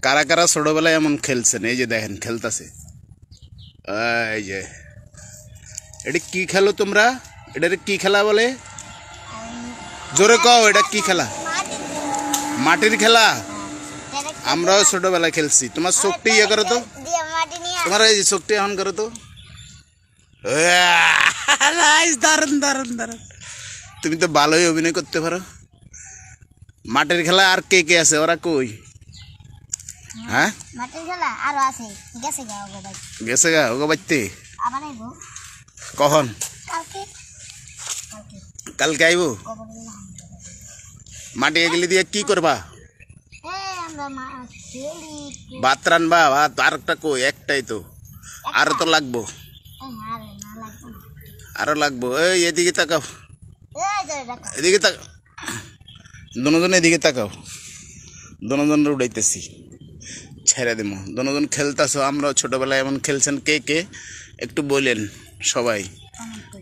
কারা কারা ছোটবেলায় এমন খেলছেন? এই যে দেখেন খেলতেছে। এই যে এটা কি খেলো তোমরা? এটা কি খেলা বলে? জোরে কও, এটা কি খেলা? মাটির খেলা। আমরাও ছোটবেলায় খেলছি। তোমার চোখটি ইয়ে করো তো, তোমার এই চোখটি অন করো তো। দারুন দারুন দারুন, তুমি তো ভালোই অভিনয় করতে পারো। মাটির খেলা আর কে কে আছে? ওরা কই? হ্যাঁ, মাটির খেলা আরো আছে। গেছে গা ওগো বাইতে। আবার আইবো কখন? কালকে। কালকে আইবো। মাটি এগুলি দিয়ে কি করবা? আমরা খেলি। ভাত রানবা? ভাত আর একটা কই? একটাই তো, আরো তো লাগবো। আরো লাগবো। এই এদিকে তাকাও, এদিকে তাকাও, দুজন এদিকে তাকাও। দুজন উড়াইতেছি, ছেড়ে দেবো। দুজন খেলতেছো। আমরাও ছোটবেলায় এমন খেলছেন কে কে একটু বলেন সবাই।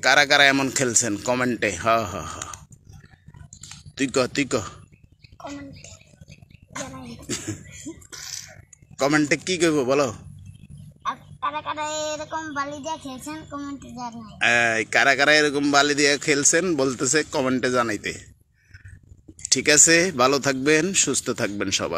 কারা কারা এমন খেলছেন কমেন্টে। হ হ হ, তুই ক, তুই ক কমেন্টে কি কইব বলো? কারা কারা এরকম বালি দিয়ে খেলছেন কমেন্টে জানাই। কারা কারা এরকম বালি দিয়ে খেলছেন বলতেছে কমেন্টে জানাইতে। ঠিক আছে, ভালো থাকবেন, সুস্থ থাকবেন সবাই।